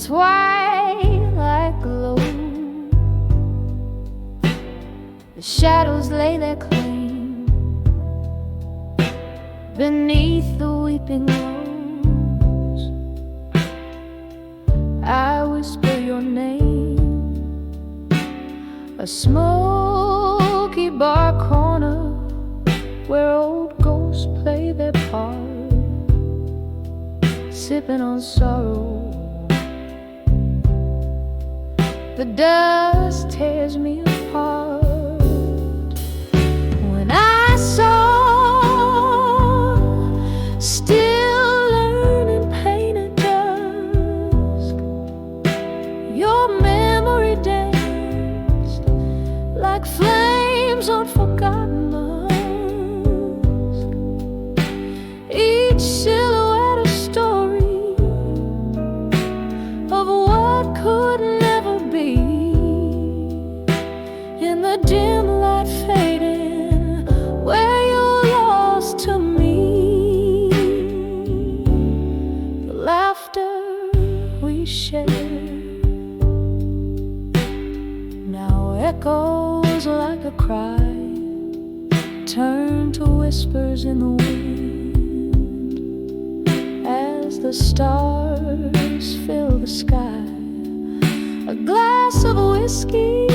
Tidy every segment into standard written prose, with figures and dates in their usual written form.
twilight glow. The shadows lay their claim beneath the weeping rose. I whisper your name, a smoky bar corner where old ghosts play their part, sipping on sorrow. The dust tears me apart. When I saw, still learning pain at dusk, your memory danced like flames on forgotten musk. Each silhouette a story of what could never be. In the dim light fading, where you're lost to me. The laughter we shared now echoes like a cry, turn to whispers in the wind as the stars fill the sky. A glass of whiskey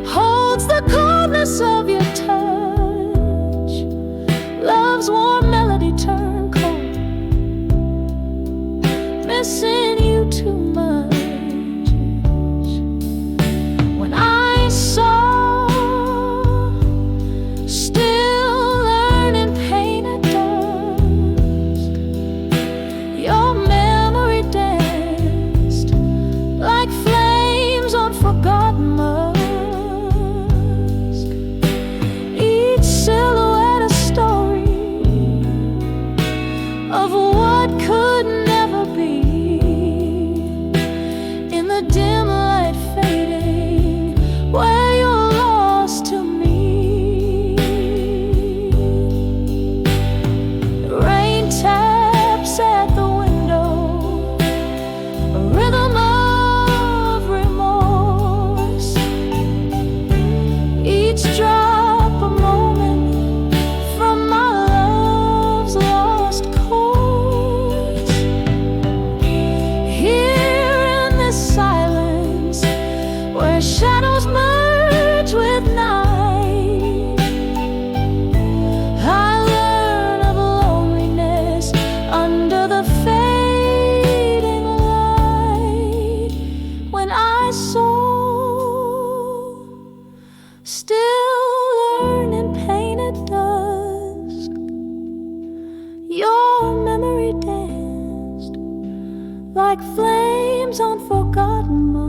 holds the coldness of your touch. Love's warm melody turned cold, missing you too much. When I saw, still learning pain at dusk, your memory danced like flames on forgotten musk. Each silhouette a story of what could never be. In the dim light fading, where you're lost to me. Rain taps at the window, a rhythm of remorse. Each drop a moment from my love's lost chords. Here in this silence, where shadows merge with night, I learn of loneliness under the fading light. When I saw, still learning pain at dusk, your memory danced like flames on forgotten musk.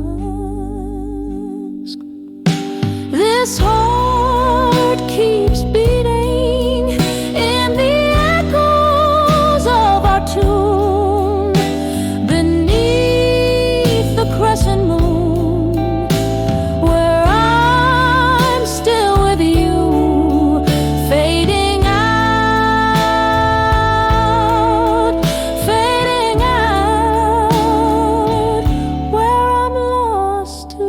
This heart keeps beating in the echoes of our tune, beneath the crescent moon, where I'm still with you, fading out, where I'm lost to you.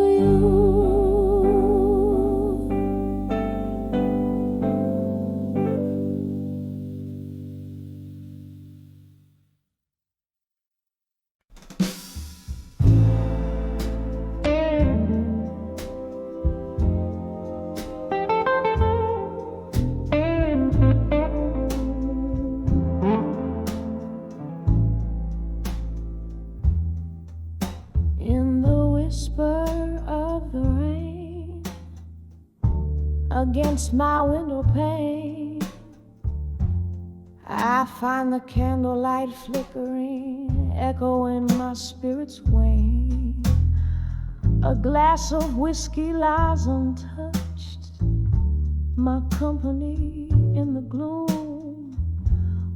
In the whisper of the rain against my window pane, I find the candlelight flickering, echoing my spirit's wane. A glass of whiskey lies untouched, my company in the gloom,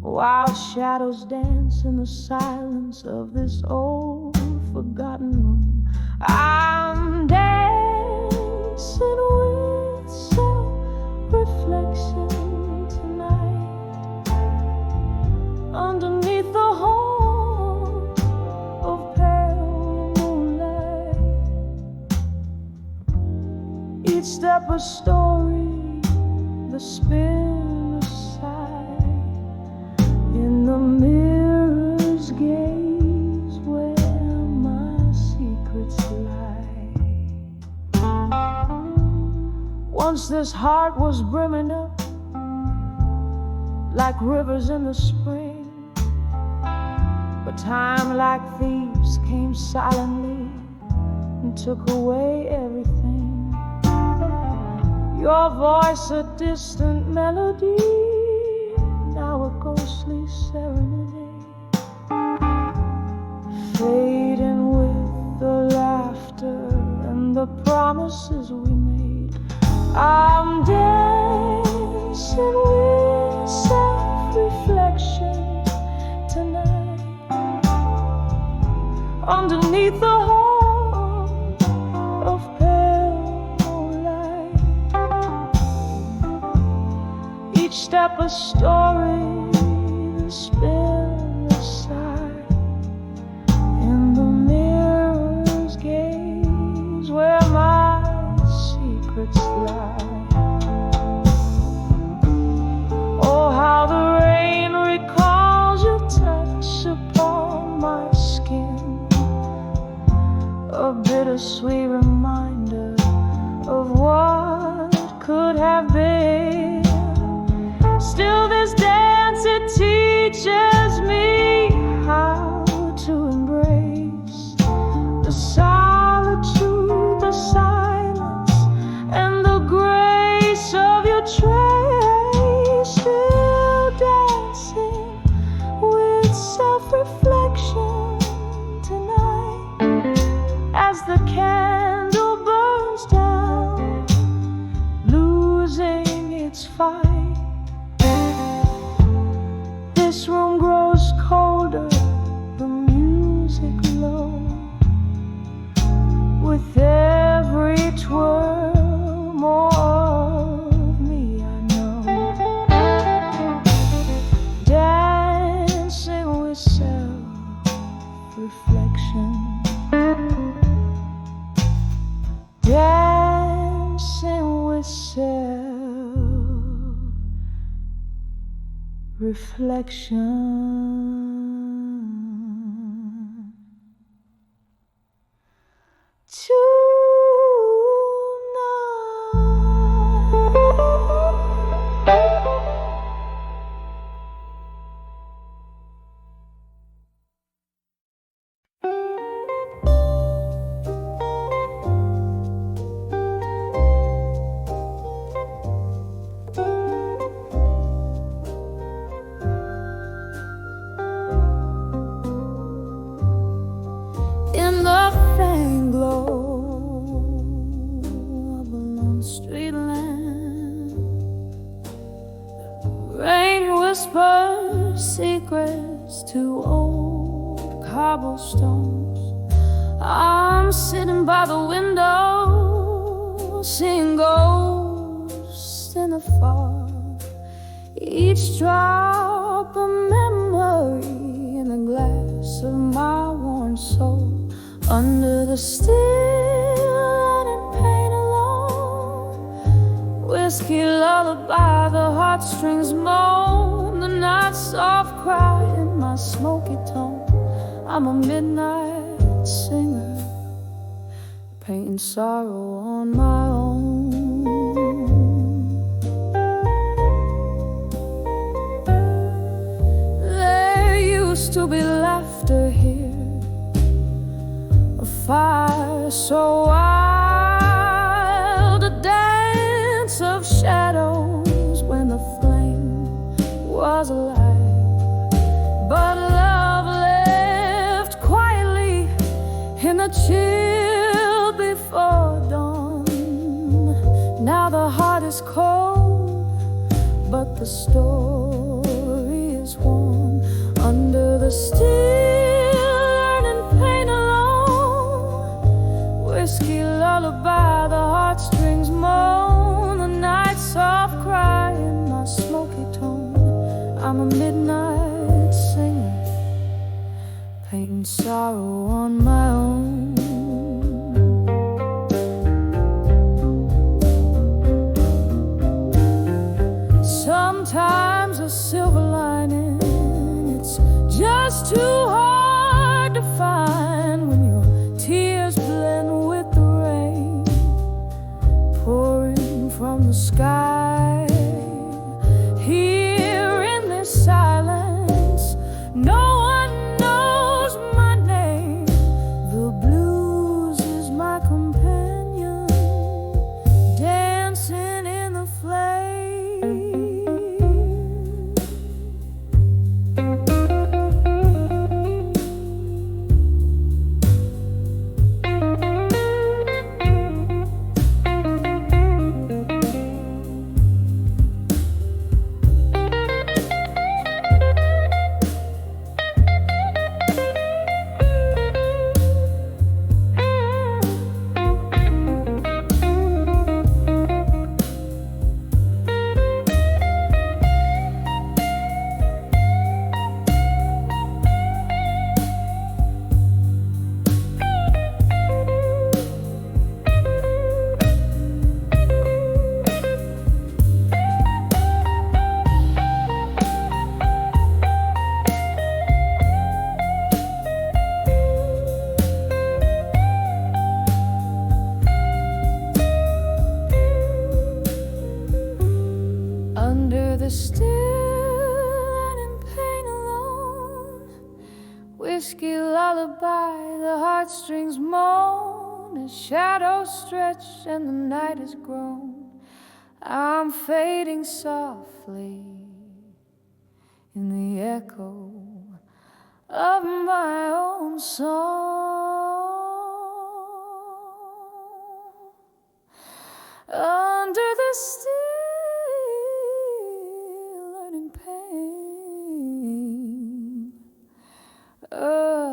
while shadows dance in the silence of this old forgotten room. I'm dancing with self-reflection tonight, underneath the haunt story, the spin aside, in the mirror's gaze where my secrets lie. Once this heart was brimming up like rivers in the spring, but time like thieves came silently and took away everything. Your voice a distant melody, now a ghostly serenade, fading with the laughter and the promises we made. I'm dancing with self-reflection tonight, underneath the horn of pale moonlight. Each step a story, the spin aside, in the mirror's gaze where my secrets lie. Oh, how the rain recalls your touch upon my skin, a bittersweet reminder of what could have been. Still this dance, it teaches me how to embrace the solitude, the silence, and the grace of your trace. Still dancing with self-reflection tonight, as the candle burns down, losing its fight. This room grows colder, the music low, with every twirl more of me I know, dancing with self-reflection, dancing with self-reflection in the faint glow of a lone street lamp. Rain whispers secrets to old cobblestones. I'm sitting by the window, seeing ghosts in the fog, each drop a memory in the glass of my worn soul. Under the still and pain alone, whiskey lullaby, the heartstrings moan, the night soft cry in my smoky tone. I'm a midnight singer, painting sorrow on my own. There used to be laughter here, a fire so wild, a dance of shadows when the flame was alive. But love left quietly in the chill before dawn. Now the heart is cold, but the story is warm. Under the still and pain alone, whiskey lullaby, the heartstrings moan, the night soft cry in my smoky tone. I'm a midnight singer, painting sorrow on my own. whiskey lullaby, the heartstrings moan as shadows stretch and the night has grown. I'm fading softly in the echo of my own song. Under the still learning pain alone.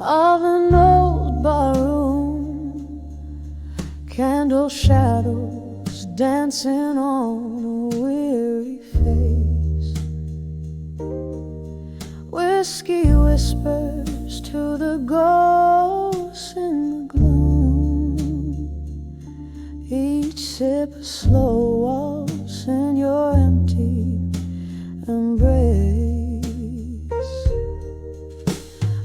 Of an old barroom, candle shadows dancing on a weary face. Whiskey whispers to the ghosts in the gloom. Each sip a slow waltz in your empty embrace.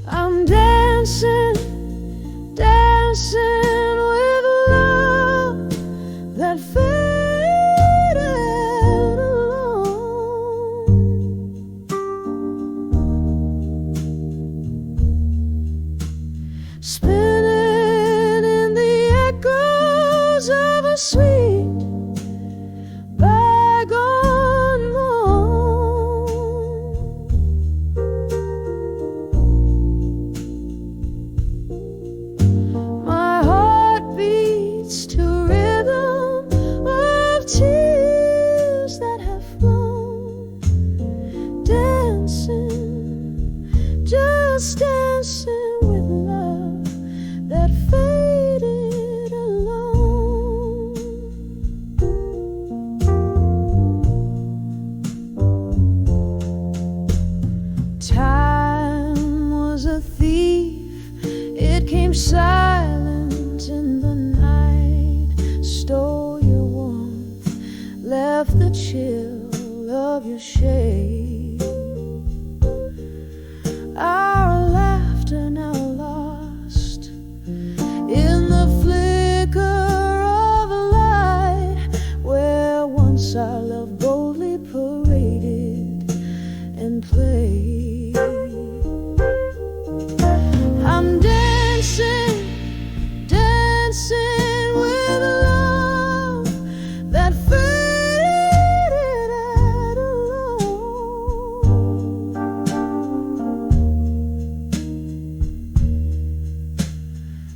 I'm dancing, dancing with love that faded alone. Spinning in the echoes of a sweet bygone morn. My heart beats to rhythm of tears that have flown. Dancing, just dancing with love that faded alone. Time was a thief, it came silent in the night, stole your warmth, left the chill of your shade. Our laughter now lost in the flicker of a light, where once our love boldly paraded and played. I'm dancing, dancing with love that faded alone.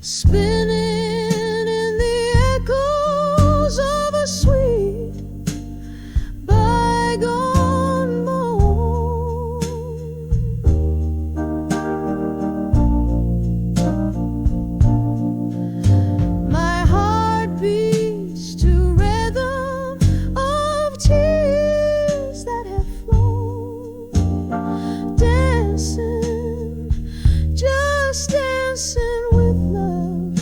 Spinning in the echoes of a sweet bygone morn. My heart beats to rhythm of tears that have flown. Dancing, just dancing with love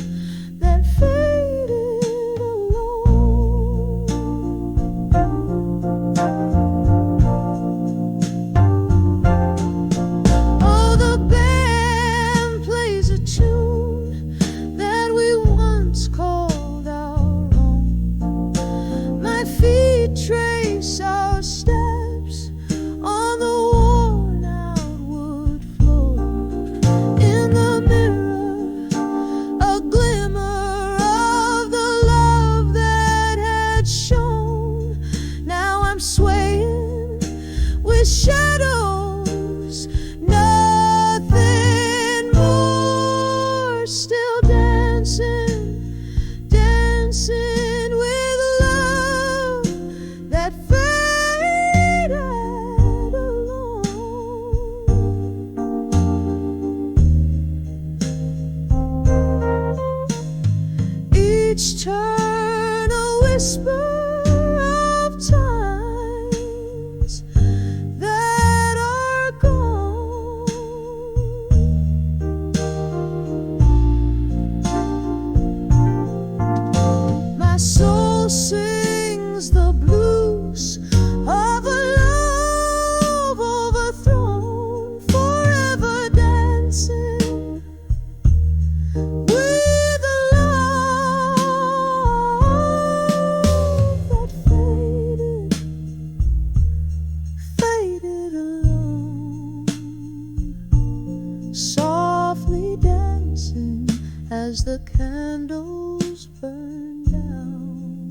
softly dancing as the candles burn down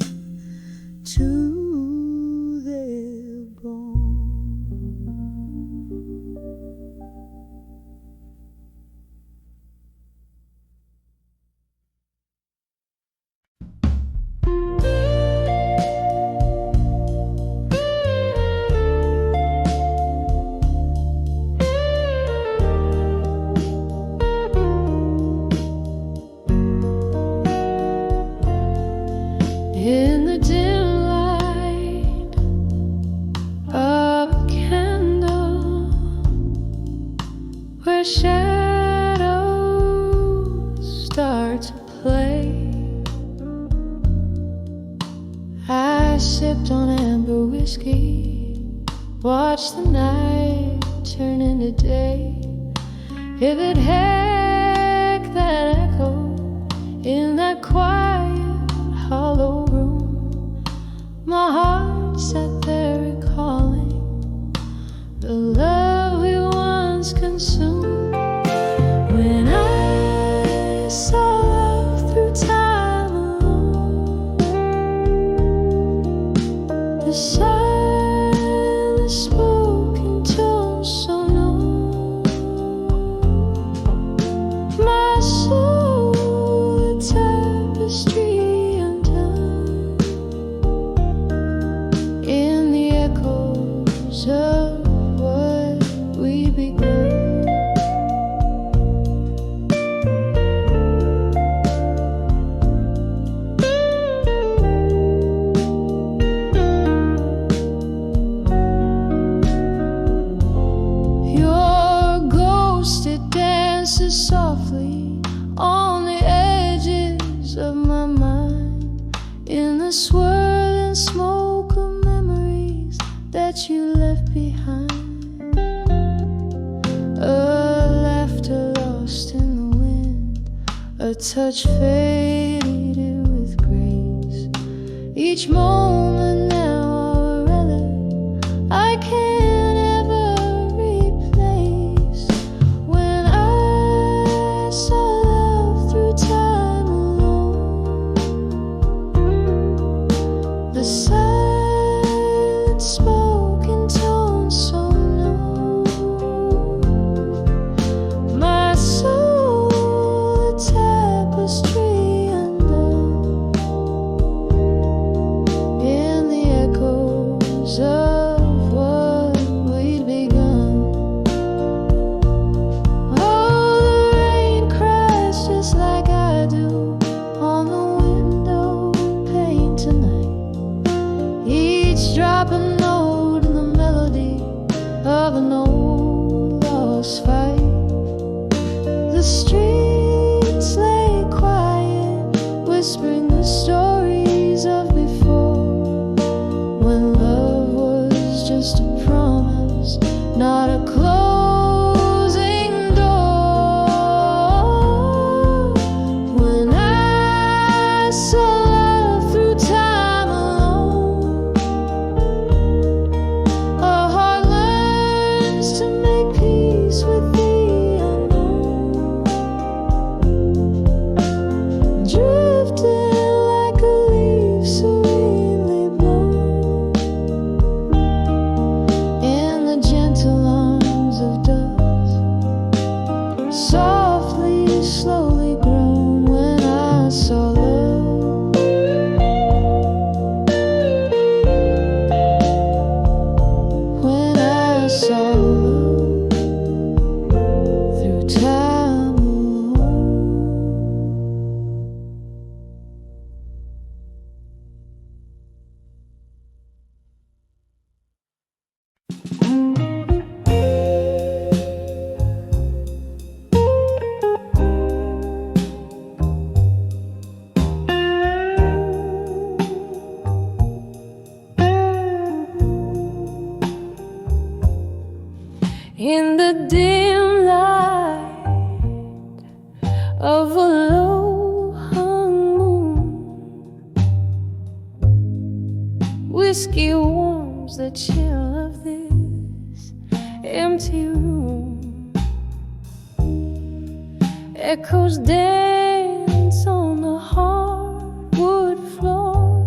to their gone. In the dim light of a candle, where shadows start to play, I sipped on amber whiskey, watched the night turn into day. If it had that echo in that quiet hollow room, my heart sat there recalling the love we once consumed. When I saw love through time alone, the silent spoken tone so known, my soul a tapestry in the echoes of what we began. Your ghost, it dances softly on the edges of my mind, in the swirling smoke of memories that you left behind. A laughter lost in the wind, a touch faded with grace. Each moment now a relic I can't ever replace. When I saw love through time alone, the silent spoken tone so known, my soul a tapestry undone, in the echoes of what we'd begun. Oh, the rain cries just like I do on the window pane tonight, each drop a note in the melody of an old lost fight. The streets lay quiet, whispering the stories of before, when love was just a promise, not a closing door. When I saw love through time alone, a heart learns to make peace with the unknown, drifting like a leaf serenely blown, in the gentle arms of dusk, softly, slowly grown. When I saw love, when I saw love through time alone. In the dim light of a low hung moon, whiskey warms the chill of this empty room. Echoes dance on the hardwood floor.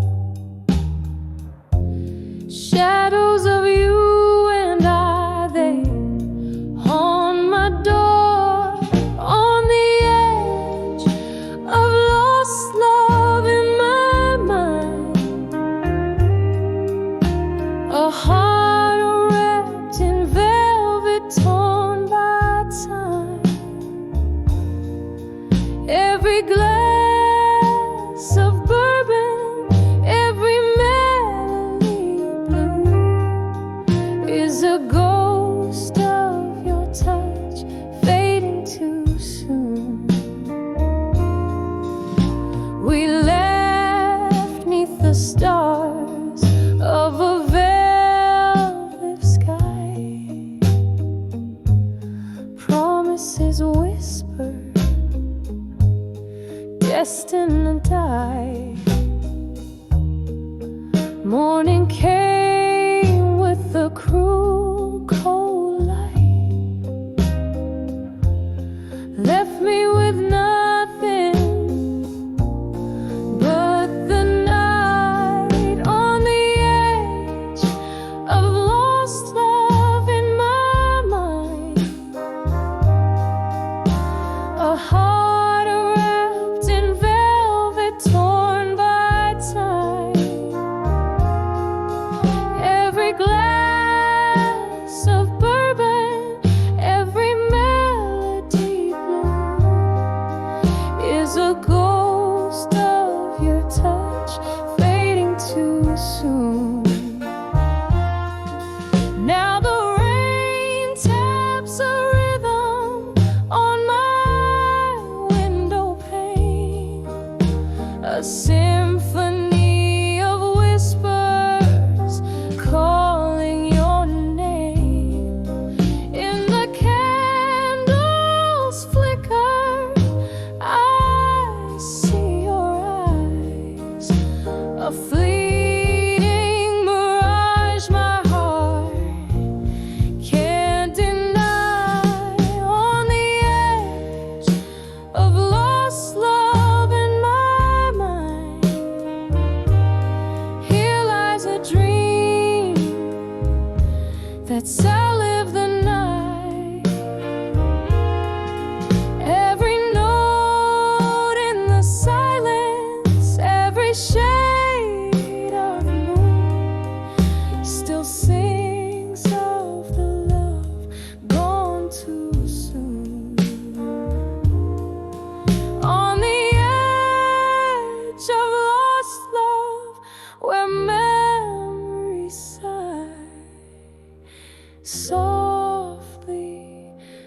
Shadows of you and I, they haunt my door. On the edge of lost love in my mind, a heart wrapped in velvet torn by time. Every glass of bourbon, every melody blue is a ghost of your touch fading too soon. We left 'neath the stars of a velvet sky, promises whispered, destined to die. Morning came with the cruel cold light, left me with nothing but the night. On the edge of lost love in my mind, a heart wrapped in velvet torn by time. Every glass of bourbon, every melody blue is a ghost of your touch fading too soon. Now the rain taps a rhythm on my window pane, a symphony of whispers calling your name. In the candles flicker, I see your eyes, a fleeting mirage my heart can't deny. On the edge of lost love in my mind, here lies a dream that's outlived the night. Every note in the silence, every shade of moon still sings of the love gone too soon. On the edge of lost love, where memories sigh, softly,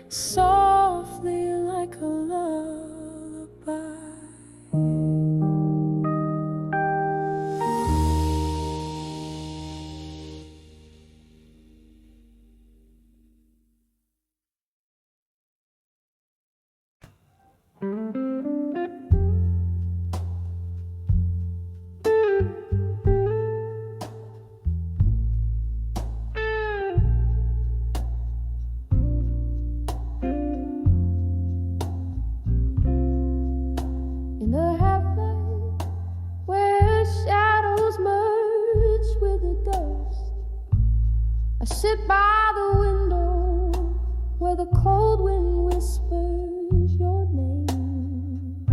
softly like a lullaby. In the half-light, where shadows merge with the dust, I sit by the window where the cold wind whispers your name.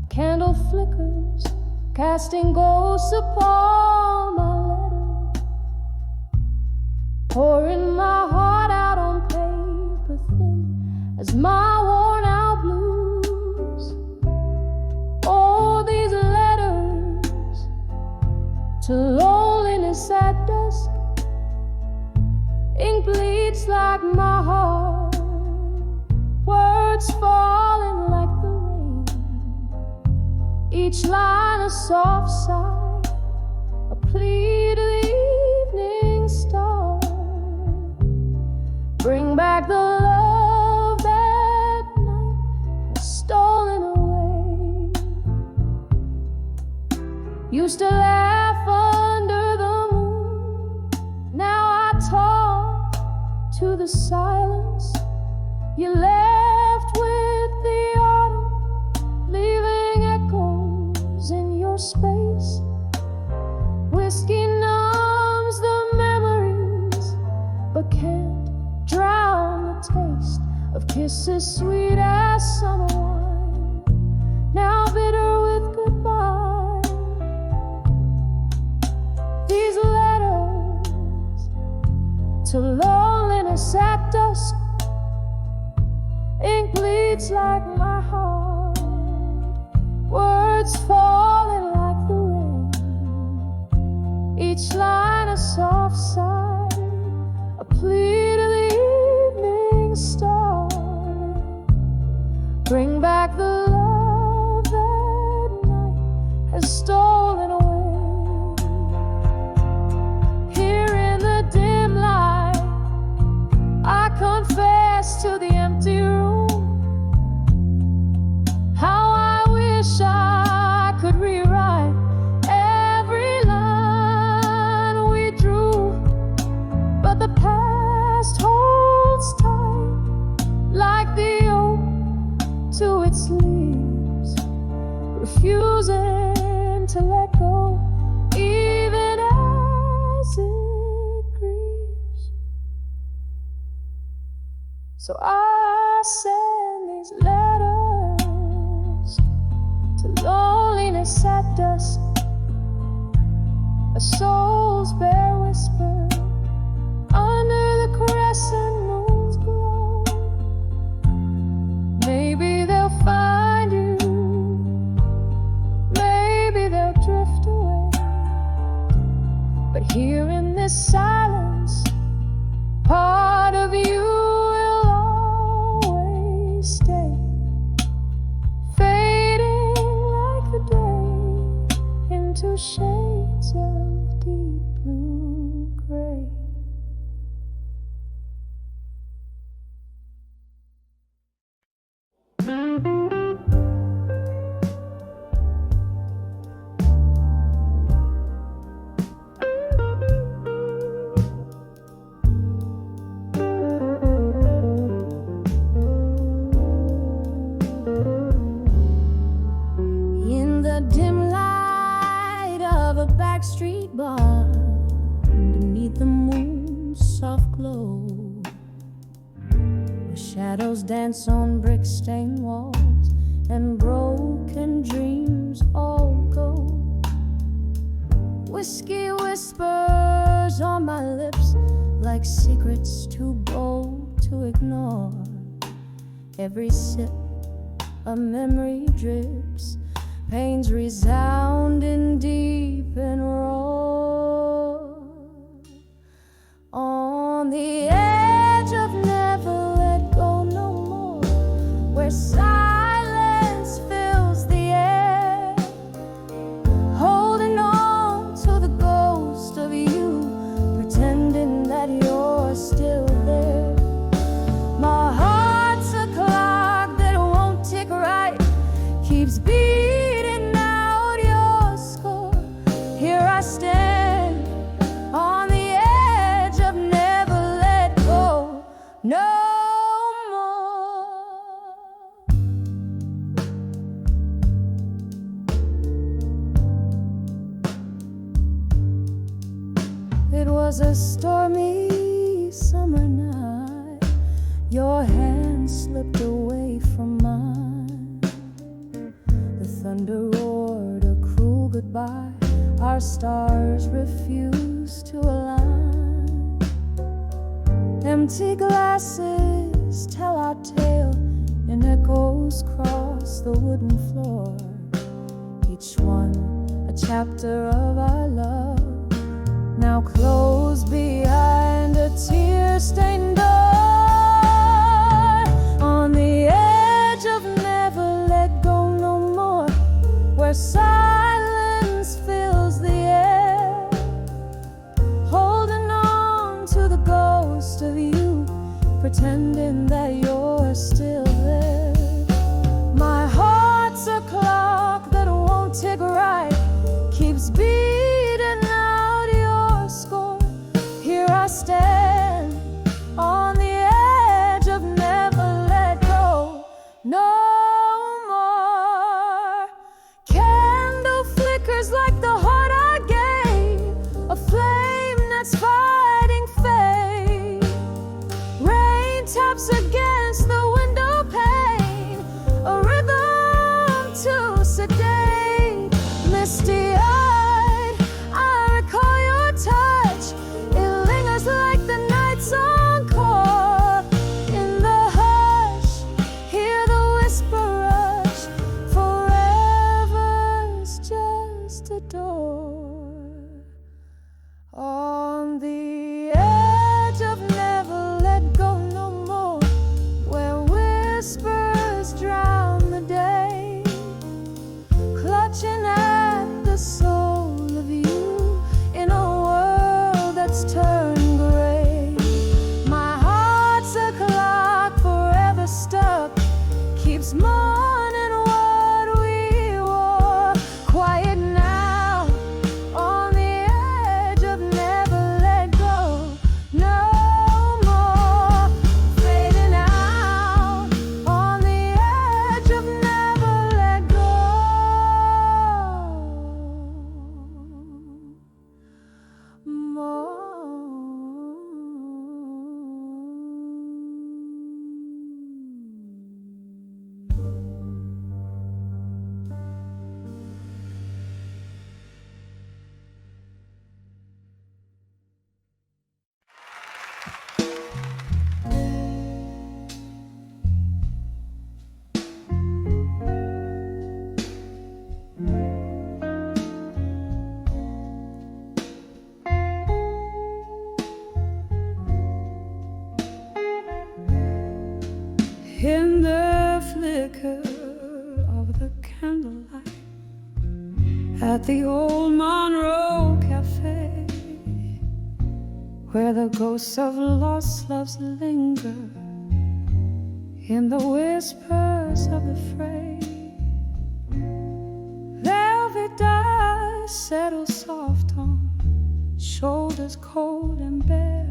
Candle flickers, casting ghosts upon my letter, pouring my heart out on paper thin as my worn out blues. All these letters to loneliness at dusk, ink bleeds like my heart, words falling like the rain, each line a soft sigh, a plea to the evening star. Bring back the love that night has stolen away. Used to laugh under the moon, now I talk to the silence you left with of kisses sweet as summer wine, now bitter with goodbye. These letters to loneliness at dusk, ink bleeds like my heart, words falling like the rain, each line a soft sigh, a plea to the evening star. Bring back the love that night has stolen away. Here in the dim light, I confess to the empty room how I wish I could rewrite every line we drew, but the past holds tight like the oak to its leaves, refusing to let go even as it grieves. So I send these letters to loneliness at dusk, a soul's bare whisper under the crescent moon's glow. Maybe they'll find you, maybe they'll drift away, but here in this silence, part of you will always stay, fading like the day into shades of deep blue gray. In the dim light of a backstreet bar, beneath the moon's soft glow, where shadows dance on brick-stained walls and broken dreams all go. Whiskey whispers on my lips like secrets too bold to ignore. Every sip a memory drips, pains resounding deep and raw. On the edge of never let go no more, where silence fills the air, holding on to the ghost of you, pretending that you're still there. My heart's a clock that won't tick right, keeps beating out your score. Here I stand on the edge of never let go no more. It was a stormy summer night, your hand slipped away from mine. The thunder roared a cruel goodbye, our stars refused to align. Empty glasses tell our tale, and echoes cross the wooden floor, each one a chapter of our love, now closed behind a tear-stained door. On the edge of never let go no more, where silence fills the air, holding on to the ghost of you, pretending that you're still there. My heart's a clock that won't tick right, keeps beating out your score. Here I stand on the edge of never let go no more. Candle flickers like the heart I gave, a flame that's fighting fate. Rain taps against the leaves mourning what we wore. Quiet now on the edge of never let go. No more fading out on the edge of never let go. More. In the flicker of the candlelight at the old Monroe Cafe, where the ghosts of lost loves linger in the whispers of the fray, velvet dust settles soft on shoulders cold and bare.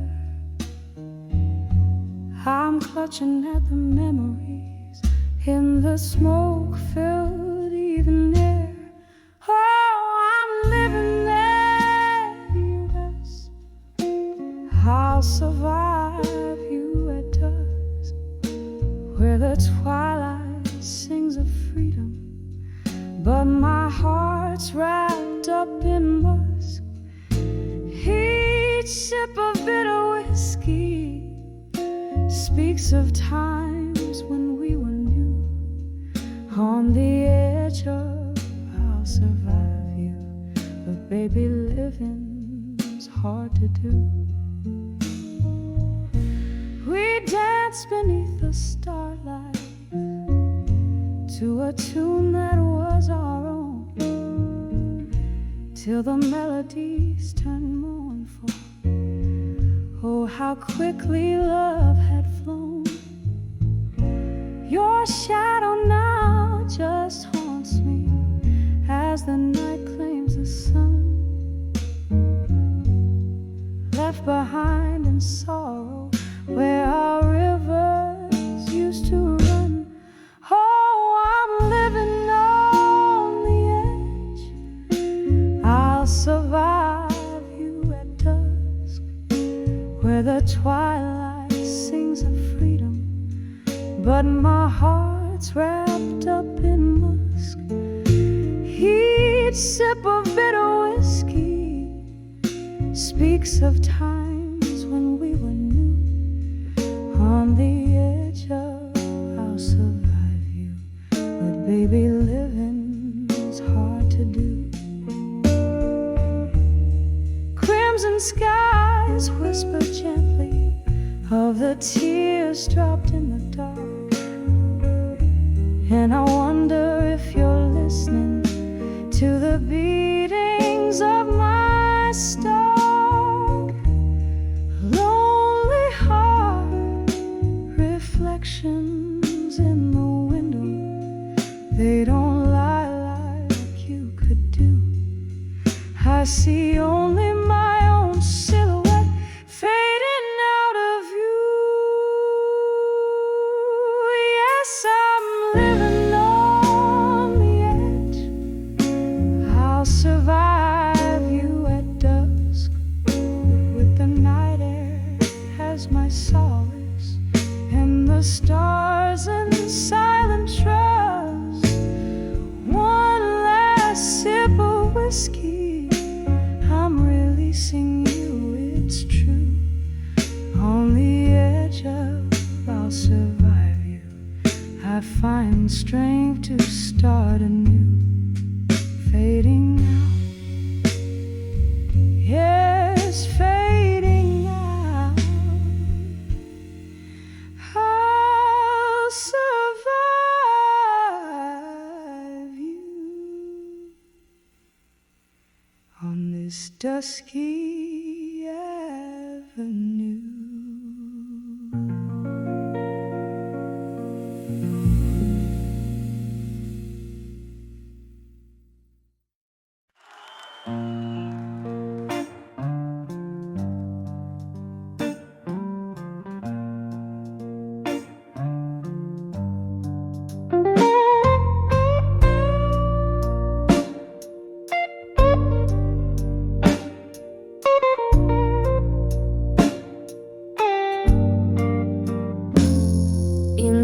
I'm clutching at the memories in the smoke-filled evening air. Oh, I'm living there, U.S. I'll survive you at dusk, where the twilight sings of freedom, but my heart's wrapped up in musk. Each sip of bitter whiskey speaks of times when we were new. On the edge of I'll survive you, but baby, living's hard to do. We danced beneath the starlight to a tune that was our own, till the melodies turned mournful. Oh, how quickly love had flown. Your shadow now just haunts me as the night claims the sun, left behind in sorrow where our rivers used to run. Oh, I'm living on the edge. I'll survive you at dusk, where the twilight sings of freedom, but my heart's wrapped up in musk. Each sip of bitter whiskey speaks of times when we were new. On the edge of I'll survive you, but baby, living's hard to do. Crimson skies whisper gently of the tears dropped in the dark, and I wonder if you're listening to the beatings of my stark, lonely heart. Reflections in the window, they don't lie like you could do. I see only my own silhouette fading out of you. Yes, I'm living on the edge. I'll survive you at dusk, with the night air as my solace, and the stars in silent trust. One last sip of whiskey, I'm releasing you, it's true. On the edge of I'll survive you, I find strength to start anew. Fading out, yes, fading out. I'll survive you on this dusky avenue.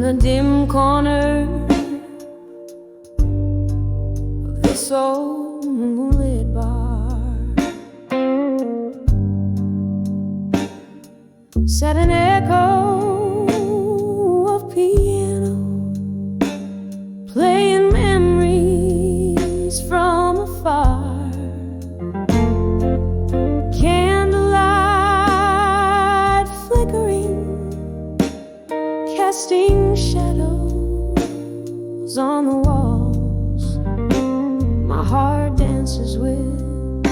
a dim corner of this old moonlit bar sat an echo of piano playing memories from afar. Candlelight flickering, casting shadows on the walls. My heart dances with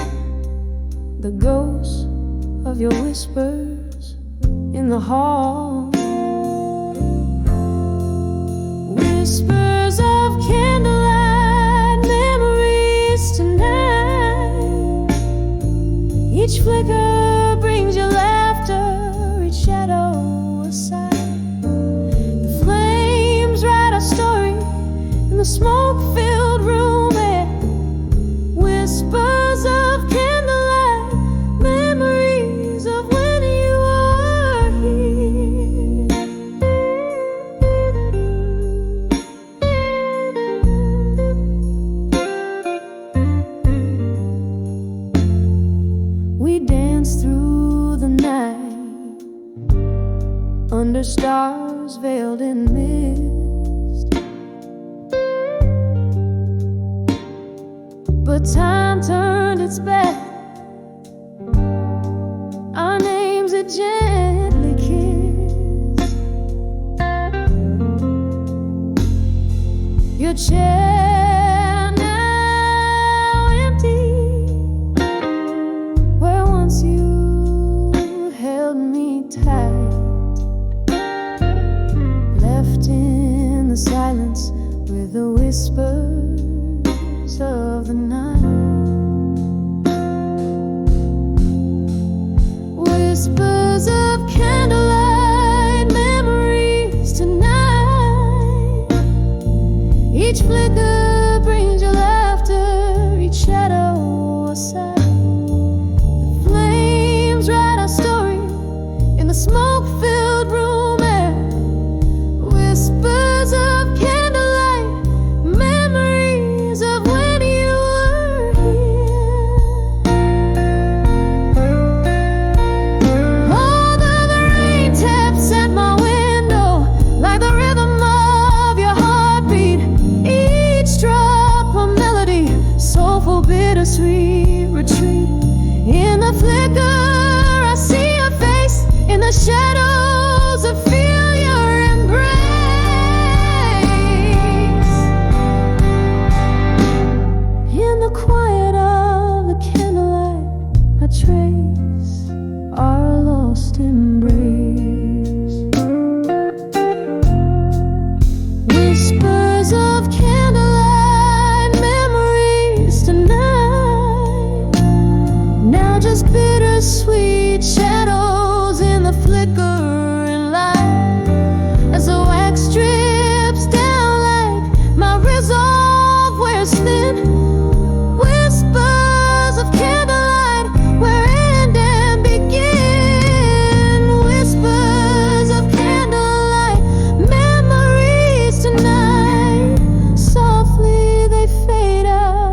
the ghosts of your whispers in the hall. Whispers of candlelight memories tonight. Each flicker brings your laughter, each shadow a sigh. The flames write a story in the smoke-filled room air. Whispers of candlelight memories of when you were here. We danced through the night under stars veiled in mist, but time turned its back. Our names are gently kissed. Your chair now empty, where once you held me tight, left in the silence with the whispers of the night. Whispers of candlelight memories tonight. Each flicker brings your laughter, each shadow a sigh. The flames write our story in the smoke-filled room air. Whispers of candlelight memories of when you were here. Although the rain taps at my window like the rhythm of your heartbeat, each drop a melody, soulful, bittersweet retreat. In the flicker I see your face, in the shadows I feel your embrace. In the quiet of the candlelight I trace our lost embrace. Whispers of candlelight memories tonight. Now just bittersweet shadows in the flickering light. As the wax drips down like my resolve wears thin. Whispers of candlelight where end and begin. Whispers of candlelight memories tonight. Softly they fade out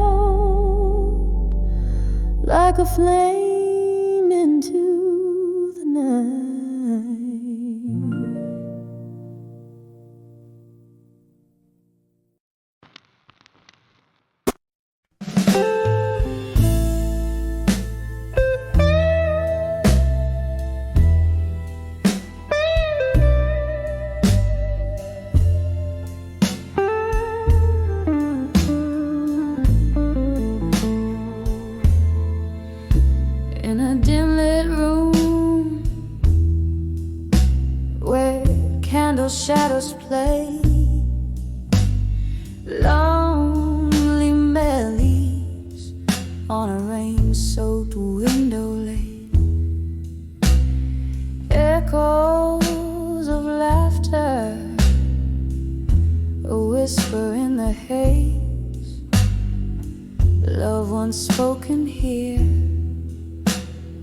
like a flame into the night. In a dim lit room where candle shadows play, lonely melodies on a rain-soaked window lane. Echoes of laughter, a whisper in the haze. Love once spoken here,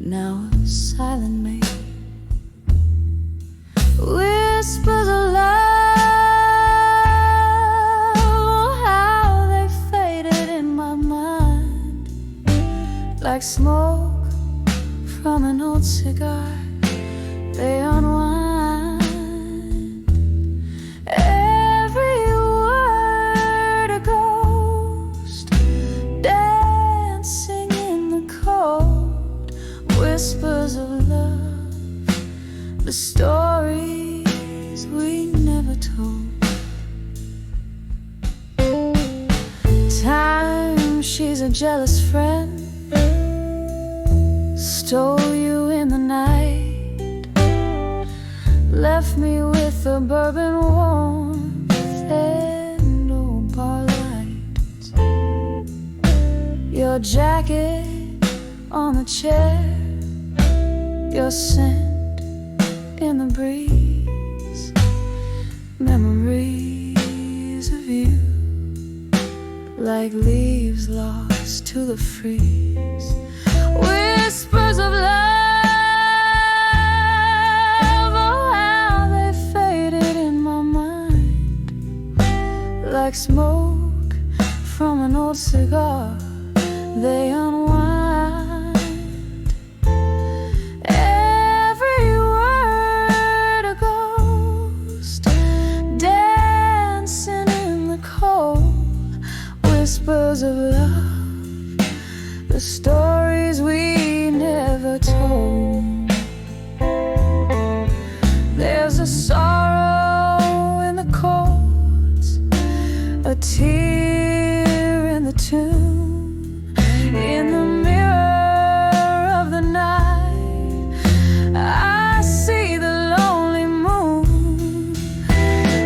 now a silent maid. Whispers of love like smoke from an old cigar. They unwind, every word a ghost, dancing in the cold, whispers of love, the stories we never told. Time, she's a jealous friend, stole you in the night, left me with a bourbon warmth and old bar lights. Your jacket on the chair, your scent in the breeze, memories of you like leaves lost to the freeze. Whispers of love, oh how they faded in my mind, like smoke from an old cigar. They unwind, every word a ghost, dancing in the cold, whispers of love, the stories we never told. There's a sorrow in the chords, a tear in the tune, in the mirror of the night I see the lonely moon,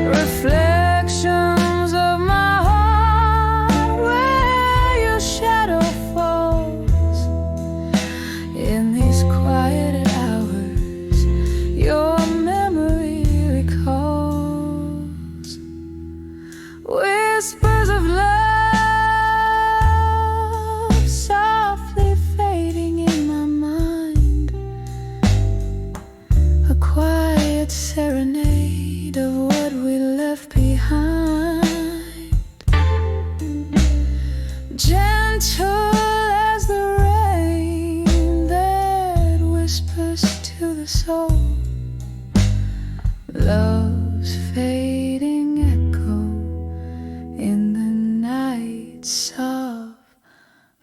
reflections of my heart where your shadow falls. In these quiet hours your memory recalls, whispers of love softly fading in my mind, a quiet serenade of what we left behind, gentle as the rain that whispers to the soul, love's fading echo in the nights of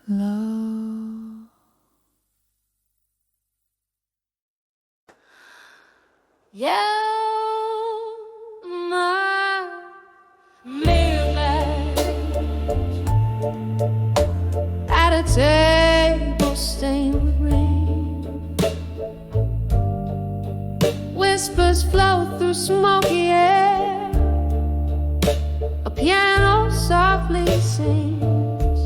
love. You're my mirror at a table stained with rain. Whispers flow through smoky air, a piano softly sings.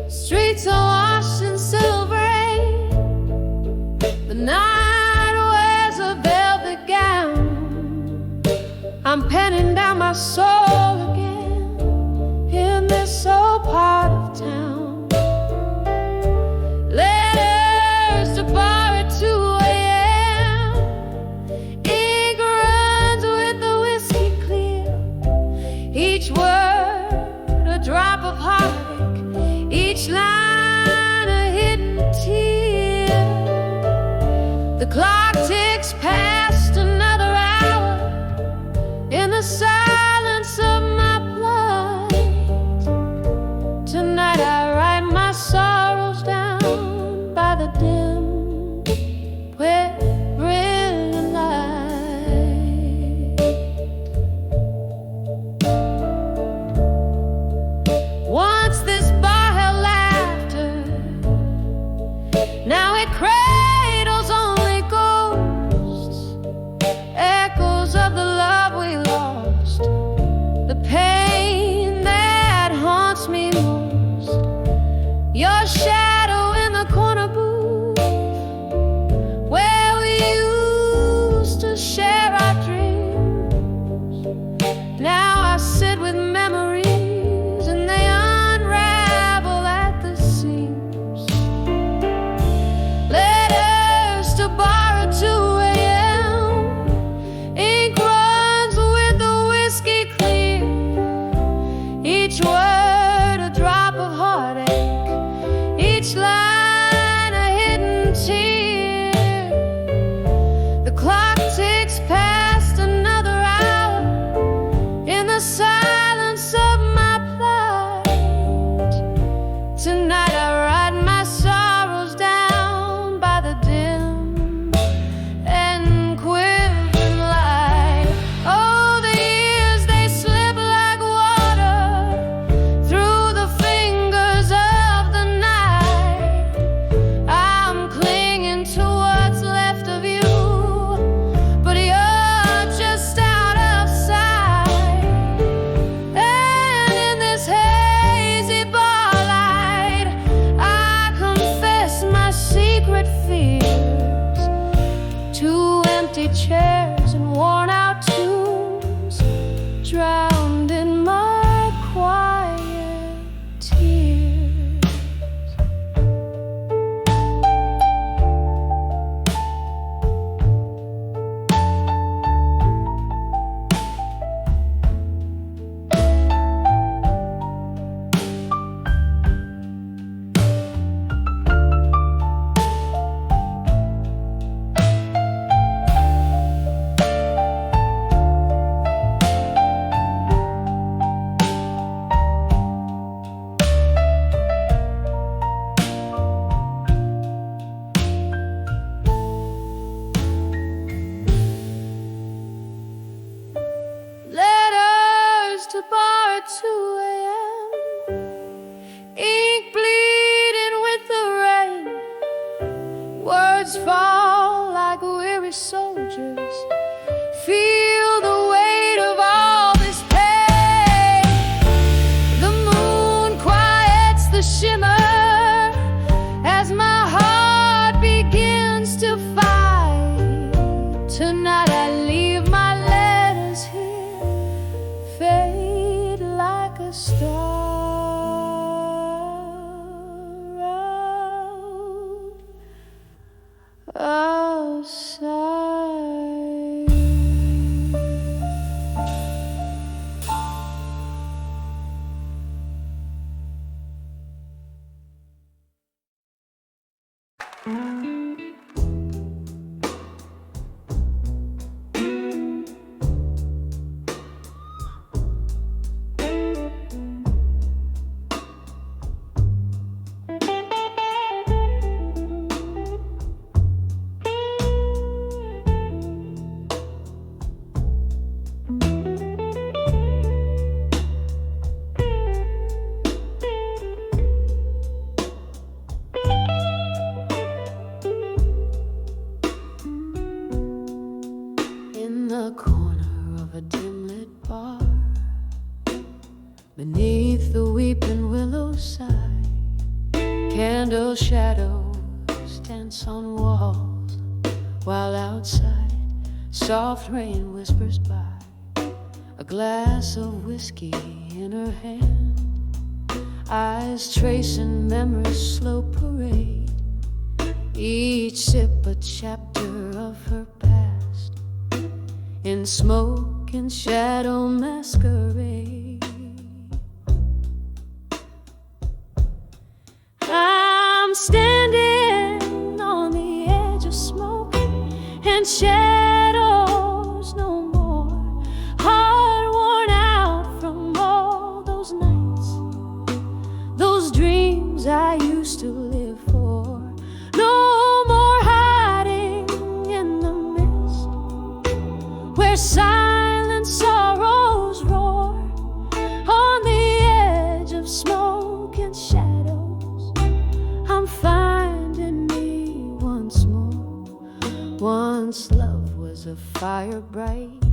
Streets are washed in silver rain, the night wears a velvet gown. I'm penning down my soul again in this old part of town. Letters to bar at 2 a.m. Ink runs with the whiskey clear. Each word a drop of heartache, each line a hidden tear. The clock ticks past another hour in the silence of my blood. Tonight I write my sorrows down by the dim quivering light. Once this bar held laughter, now it cradles only ghosts, echoes of the love we lost, the pain that haunts me most. Your shadow in the corner booth where we used to share our dreams. Now I sit with memories and they unravel at the seams. Letters to bar at 2 a.m. Ink runs with the whiskey clear. Each word a drop of heartache, each line to bar at 2 a.m. Ink bleeding with the rain. Words fall like weary soldiers. Feel the weight of all this pain. The moon quiets the shimmer as my heart begins to fight. Tonight I leave my letters here, fade like a star outside. Beneath the weeping willow side, candle shadows dance on walls, while outside soft rain whispers by. A glass of whiskey in her hand, eyes tracing memory's slow parade, each sip a chapter of her past, in smoke and shadow masquerade. I'm standing on the edge of smoke and shadows no more, heart worn out from all those nights, those dreams I used to live for. No more hiding in the mist where silent sorrows roar, on the edge of smoke and shadows. I'm finding me once more. Once love was a fire bright,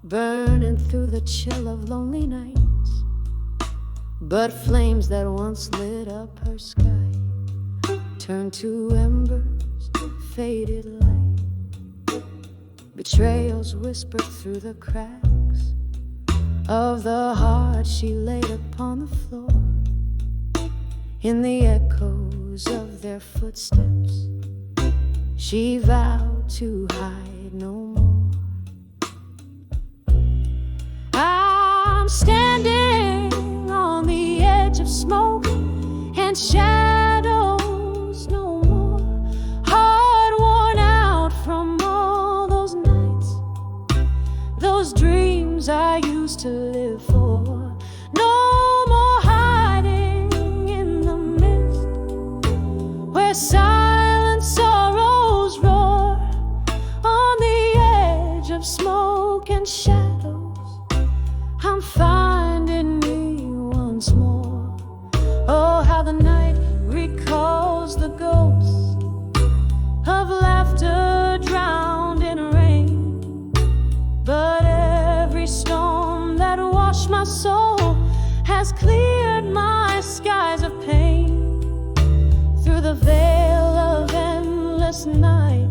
burning through the chill of lonely nights, but flames that once lit up her sky turned to embers, faded light. Betrayals whispered through the cracks of the heart she laid upon the floor. In the echoes of their footsteps, she vowed to hide no more. I'm standing on the edge of smoke and shadows no more, heart worn out from all those nights, those dreams I used to live for. No more hiding in the mist where silent sorrows roar, on the edge of smoke and shadows. I'm finding me once more. Oh, how the night recalls the ghosts of laughter drowned in rain. But every storm that washed my soul has cleared my skies of pain. Through the veil of endless night,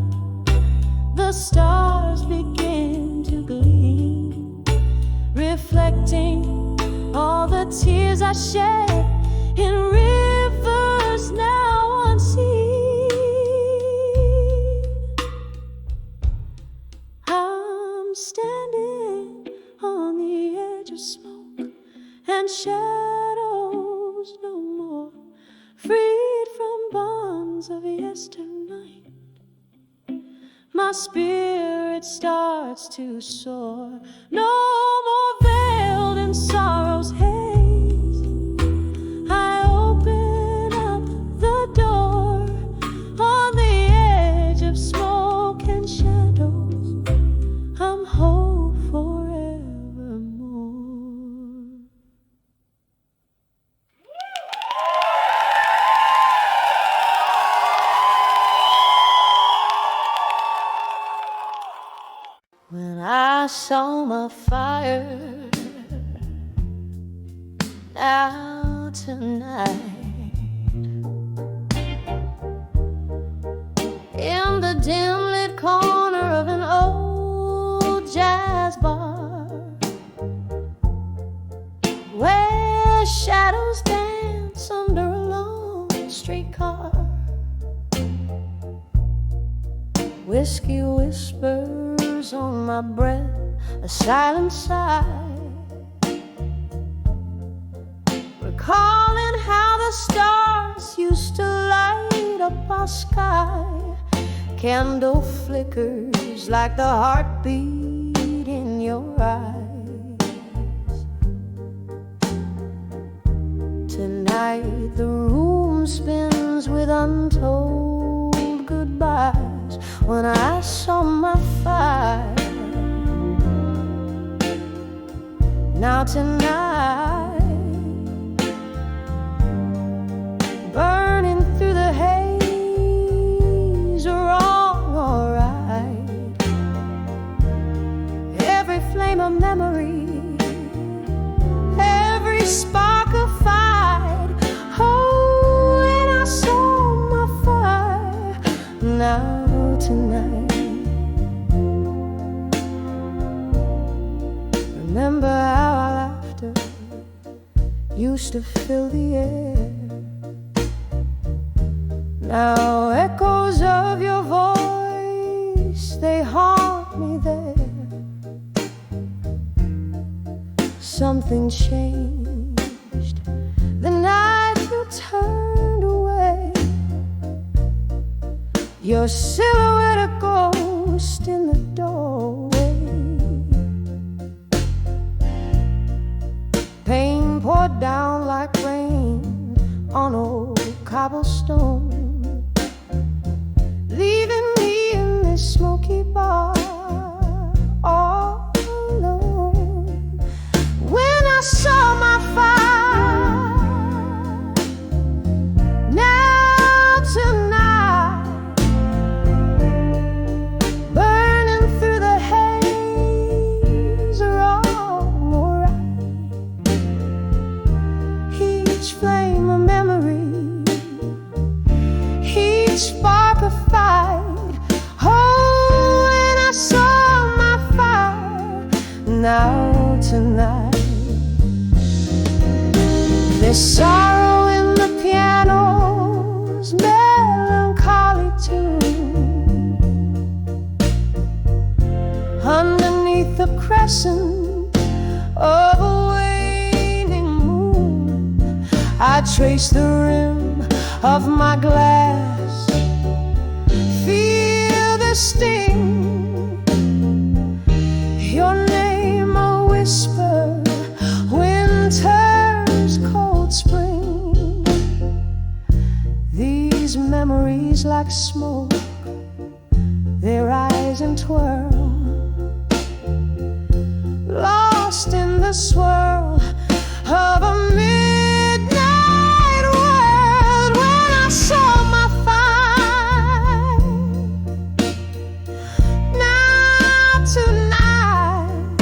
the stars begin to gleam, reflecting all the tears I shed in rivers now unseen. I'm standing on the edge of smoke and shadows no more, freed from bonds of yesternight. My spirit starts to soar, no more veiled in sorrow's haze. I open up the door on the edge of smoke and shadows. I'm whole forevermore. saw my fire. Now tonight, in the dim lit corner of an old jazz bar, where shadows dance under a long streetcar, whiskey whispers on my breath, a silent sigh, recalling how the stars used to light up our sky. Candle flickers like the heartbeat in your eyes. Tonight the room spins with untold goodbyes when I saw my fire. Now tonight, burning through the haze, wrong or right, every flame of memory, every spark of fight. Oh, and I saw my fire. Now tonight, remember how our laughter used to fill the air. Now echoes of your voice, they haunt me there. Something changed the night you turned away. Your silhouette a ghost in the doorway. Pain poured down like rain on old cobblestone, leaving me in this smoky bar all alone. When I saw my fire, now tonight, burning through the haze, wrong or right, each flame a memory, each spark a fight. Oh, and I saw my fire. Now tonight, there's sorrow in the piano's melancholy tune, underneath the crescent of a waning moon. I trace the rim of my glass, feel the sting, your name a whisper, winter's cold spring. These memories like smoke, they rise and twirl, lost in the swirl of a midnight world. When I saw my fire, now tonight,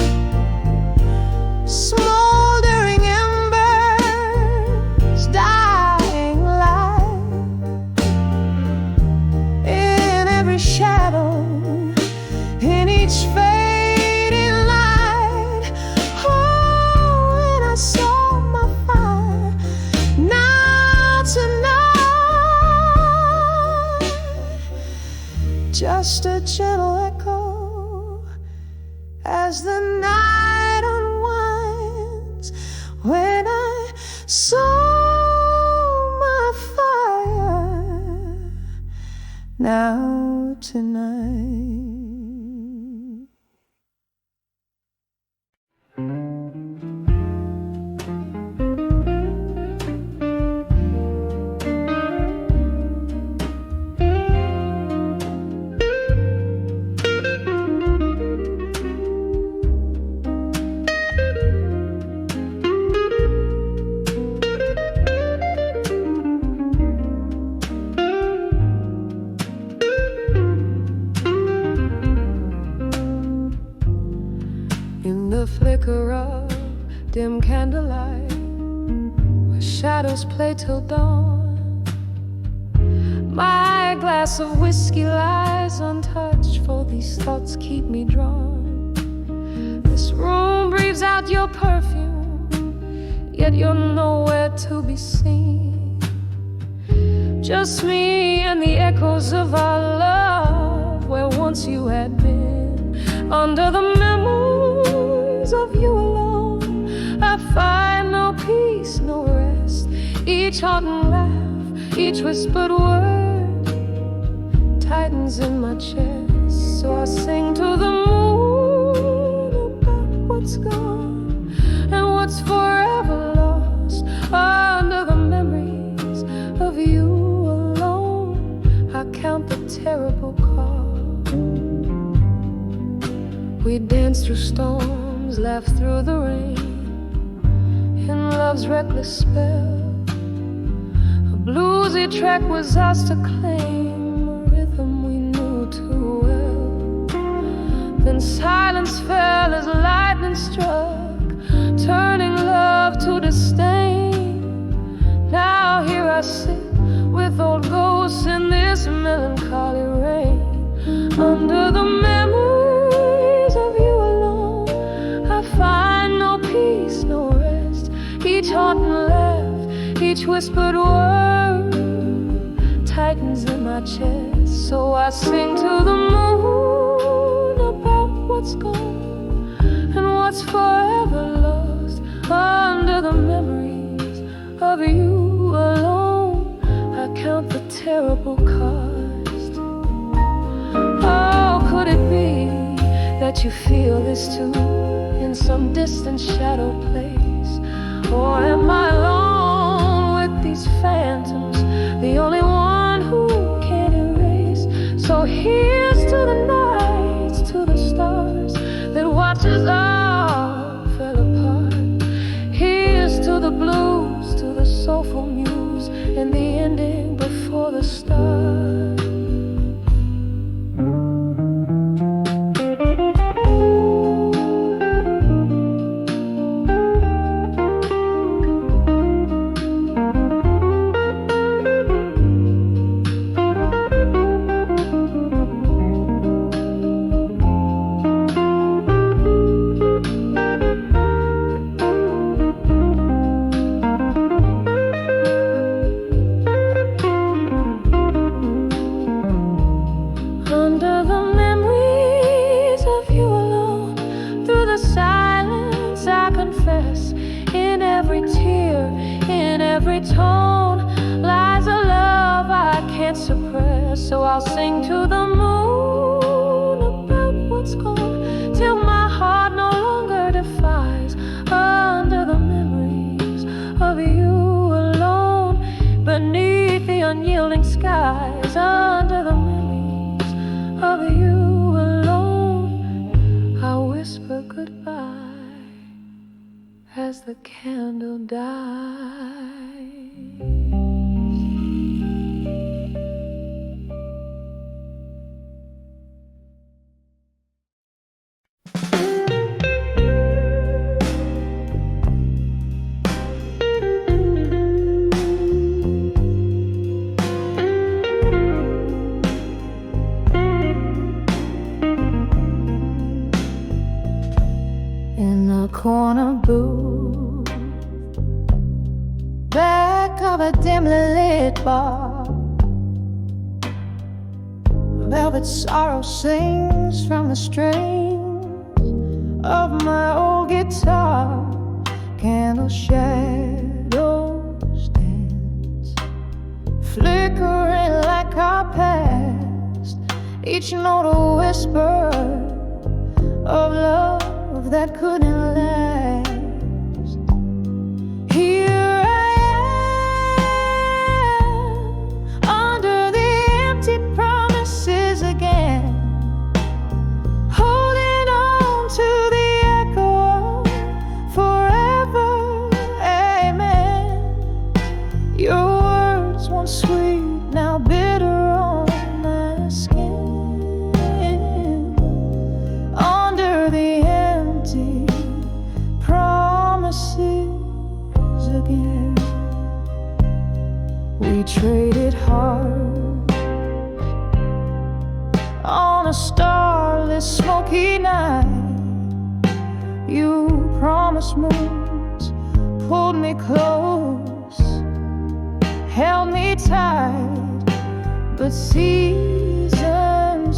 smoldering embers, dying light, in every shadow, in each fading light. Oh, and I saw my fire. Now tonight, just a gentle echo as the night unwinds. When I saw my fire. Now tonight. in the flicker of dim candlelight, where shadows play till dawn. My glass of whiskey lies untouched, for these thoughts keep me drawn. This room breathes out your perfume, yet you're nowhere to be seen. Just me and the echoes of our love, where once you had been. Under the memories of you alone, I find no peace, no rest. Each haunting laugh, each whispered word tightens in my chest. So I sing to the moon about what's gone and what's forever lost. Under the memories of you alone, I count the terrible cost. We dance through storms, laugh through the rain, in love's reckless spell. A bluesy track was ours to claim, a rhythm we knew too well. Then silence fell as lightning struck, turning love to disdain. Now here I sit with old ghosts in this melancholy rain. Under the memories of you alone, I find no peace, no rest. Each haunting laugh, each whispered word tightens in my chest. So I sing to the moon about what's gone and what's forever lost. Under the memories of you alone, I count the terrible cost. Oh, could it be that you feel this too, in some distant shadow place? Or am I alone with these phantoms, the only one who can erase? So here's to the nights, to the stars that watch us all fell apart. Here's to the blues, to the soulful muse, and the ending before the start. In every tear, in every tone, lies a love I can't suppress. So I'll sing to the moon about what's gone, till my heart no longer defies. Under the memories of you alone, beneath the unyielding skies. Under the memories of you alone, I whisper goodbye as the candle dies. In a corner booth, back of a dimly lit bar, velvet sorrow sings from the strings of my old guitar. Candle shadows dance, flickering like our past, each note a whisper of love that couldn't last. Here I am, under the empty promises again, holding on to the echo of forever, amen. Your words once sweet, now bitter on my skin. Under the empty traded heart on a starless, smoky night. You promised moons, pulled me close, held me tight, but seasons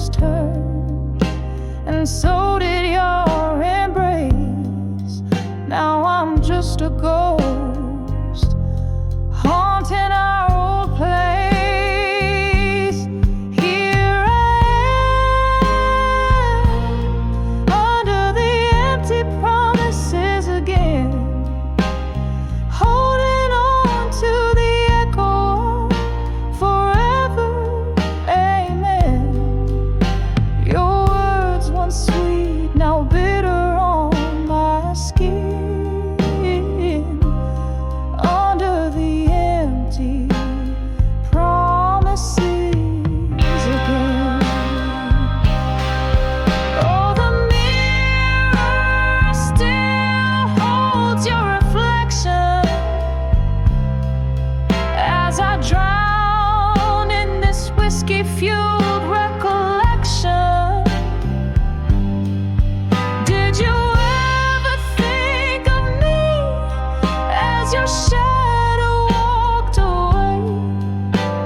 turned, and so did your embrace. Now I'm just a ghost haunting our old place. Here I am, under the empty promises again, holding on to the echo of forever, amen. Your words once sweet, now bitter on my skin. Under the empty promises again. Oh, the mirror still holds your reflection as I drown in this whiskey-fueled recollection. Did you ever think of me as your shadow walked away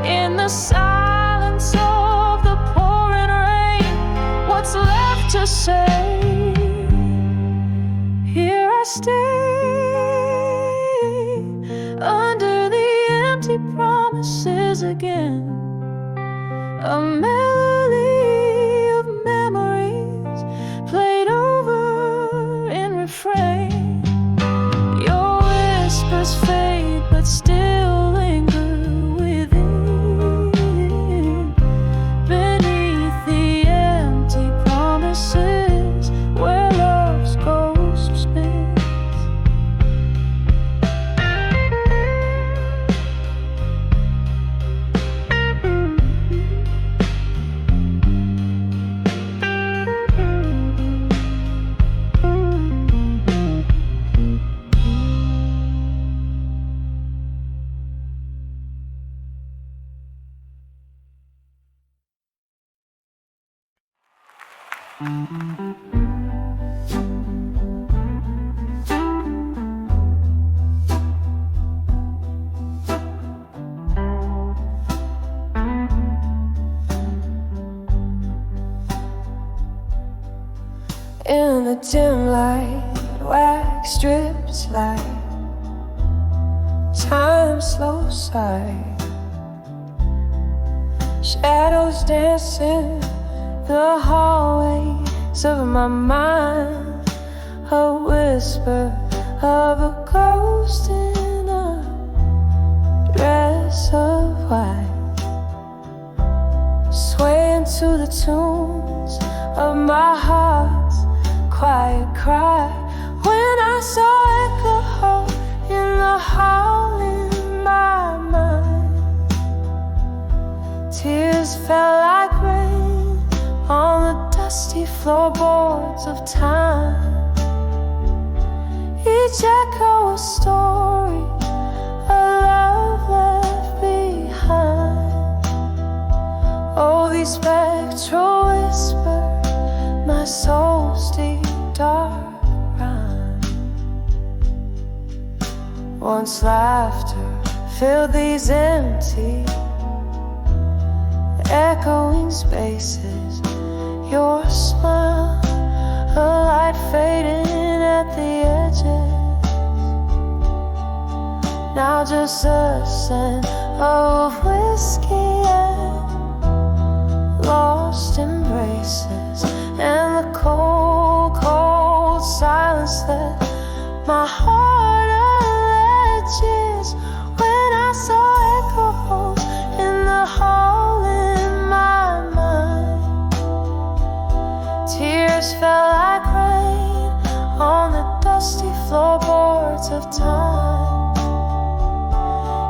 in the silence of the pouring rain? What's left to say? Here I stay under the empty promises again, a melody of memories played over in refrain. Your whispers fade, but still linger within, beneath the empty promises where love's ghost spins. In the dim light, wax strips light, time slow sight, shadows dancing the hallways of my mind, a whisper of a ghost in a dress of white, swaying to the tunes of my heart's quiet cry. When I saw echo in the hall in my mind, tears fell like rain on the dusty floorboards of time. Each echo a story, a love left behind. Oh, these spectral whispers, my soul's deep dark rhyme. Once laughter filled these empty, echoing spaces. Your smile, a light fading at the edges. Now just a scent of whiskey and lost embraces, and the cold, cold silence that my heart alleges. When I saw echoes in the hall in my mind, tears fell like rain on the dusty floorboards of time.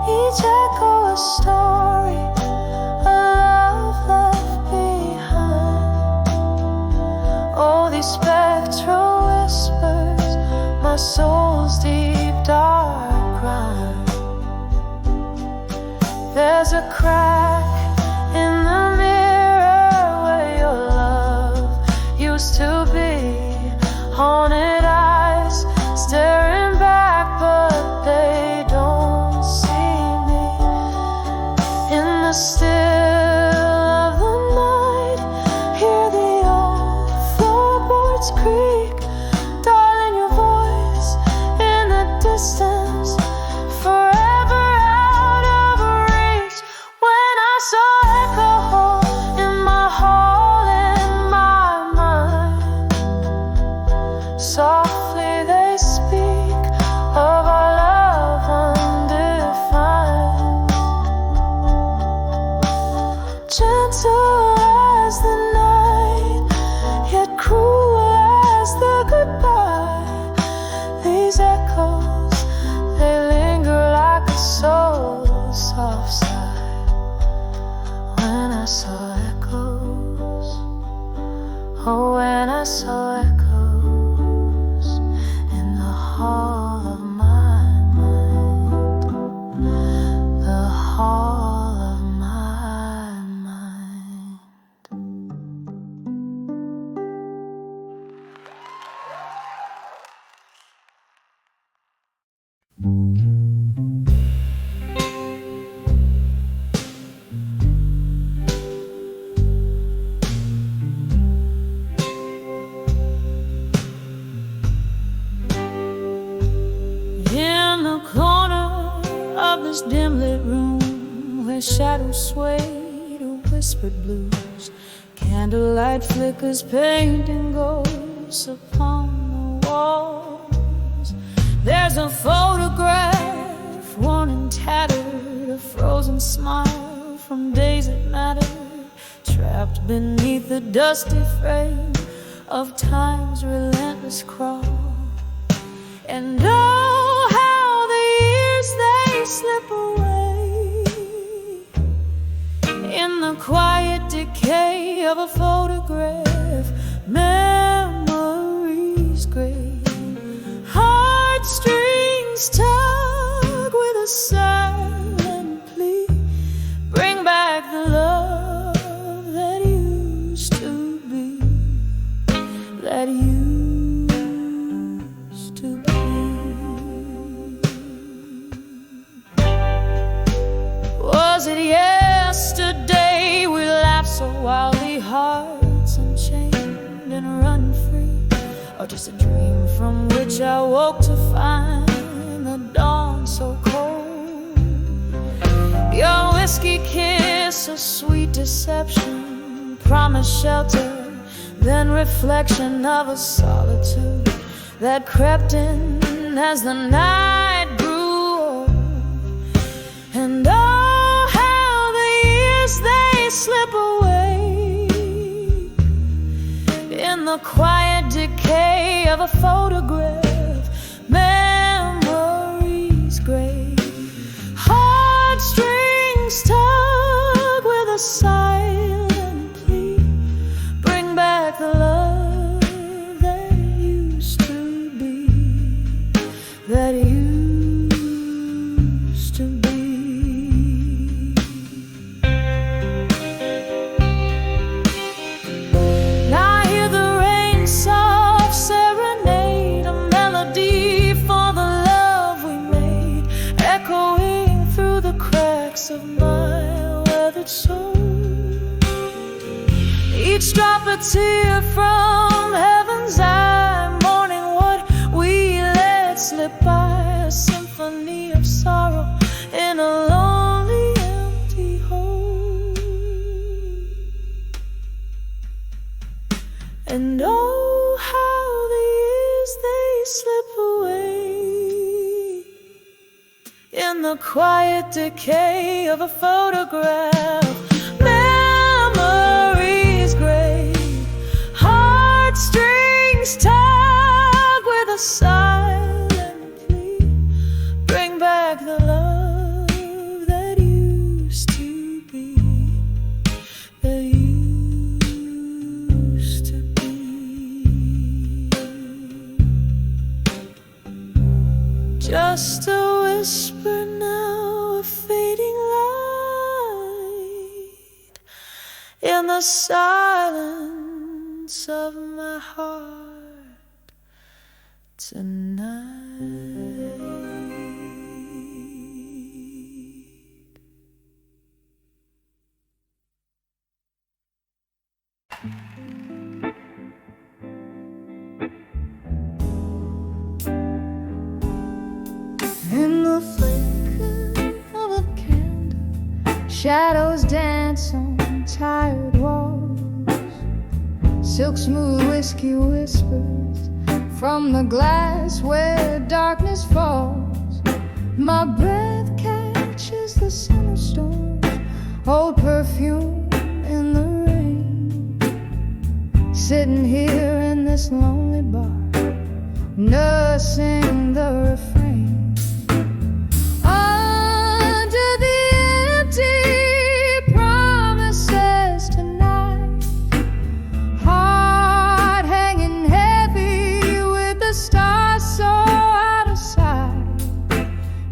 Each echo a story, a love left behind. Oh, these spectral whispers, my soul's deep dark crime. There's a crack in the mirror where your love used to be. Haunted eyes staring back, but they don't see me. In the still of the night, hear the old floorboards creak. Darling, your voice in the distance, forever out of reach. When I saw echo in my hall, in my mind, softly they speak of our love undefined. Gentle as the night, yet cruel as the goodbye. These echoes, they linger like a soul's soft sigh. When I saw echoes, oh, when I saw echoes in the hall of my mind, the hall of my mind. In the corner of this dim lit room, where shadows sway to whispered blues, candlelight flickers painting ghosts upon the walls. There's a photograph, worn and tattered, a frozen smile from days that mattered, trapped beneath the dusty frame of time's relentless crawl. And oh, how the years they slip away in the quiet decay of a photograph. Memories gray, heartstrings tug with a silent plea. Bring back the love that used to be, that used to be. Was it yesterday we laughed so wildly, hearts unchained and running free? Or just a dream from which I woke to find the dawn so cold? Your whiskey kiss, a sweet deception, promised shelter, then reflection of a solitude that crept in as the night grew old. And oh, how the years they slip away in the quiet decay of a photograph. Memories gray, heartstrings tug with a silent plea. Bring back the love that used to be, that used to be. Now I hear the rain soft serenade, a melody for the love we made, echoing through the cracks of my weathered soul. Each drop a tear from heaven's eye, mourning what we let slip by, a symphony of sorrow in a lonely empty hole. And oh, how the years they slip away in the quiet decay of a photograph. Memories gray, heartstrings tug with a silent plea. Bring back the love that used to be, that used to be. Just a whisper now, a fading light. in the silence of my heart tonight. In the flicker of a candle, shadows dance on tired walls. Silk smooth whiskey whispers from the glass where darkness falls. My breath catches the summer storm, old perfume in the rain. Sitting here in this lonely bar, nursing the refrain.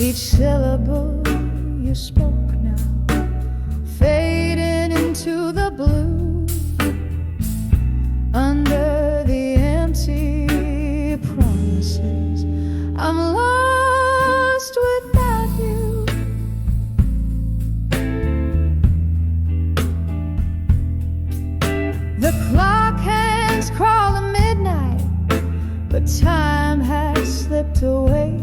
Each syllable you spoke now, fading into the blue, under the empty promises. I'm lost without you. The clock hands crawl to midnight, but time has slipped away.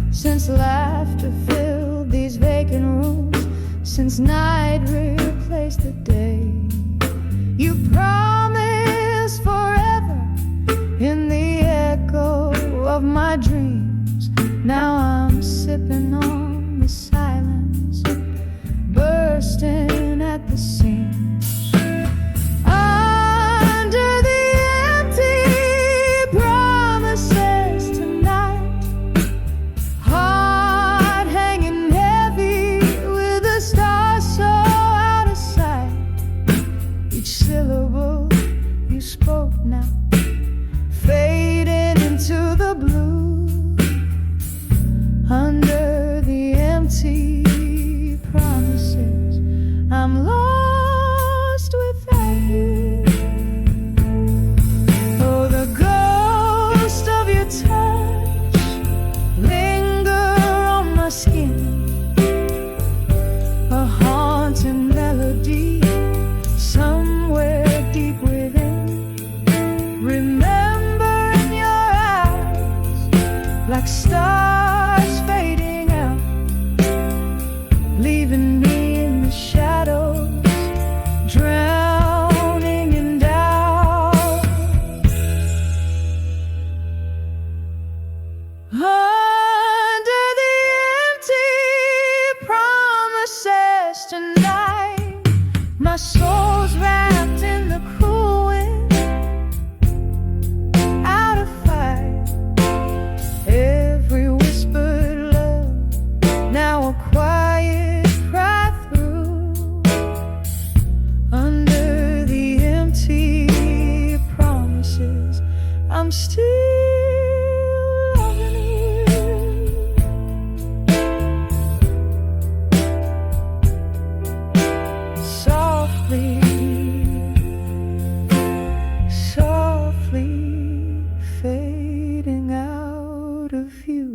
Since laughter filled these vacant rooms, since night replaced the day. You promised forever in the echo of my dreams. Now I'm sipping on the silence, bursting at the seams. Spoke now, fading into the blue, under the empty promises. I'm lost without you. Oh, the ghost of your touch linger on my skin, a haunting melody somewhere deep within. Remember in your eyes, like stars fading out, leaving me in the shadows, drowning in doubt. Under the empty promises tonight, my soul's wrapped in the cool wind. Every whispered love, now a quiet cry through. Under the empty promises, I'm still loving you. Softly, softly fading out of view.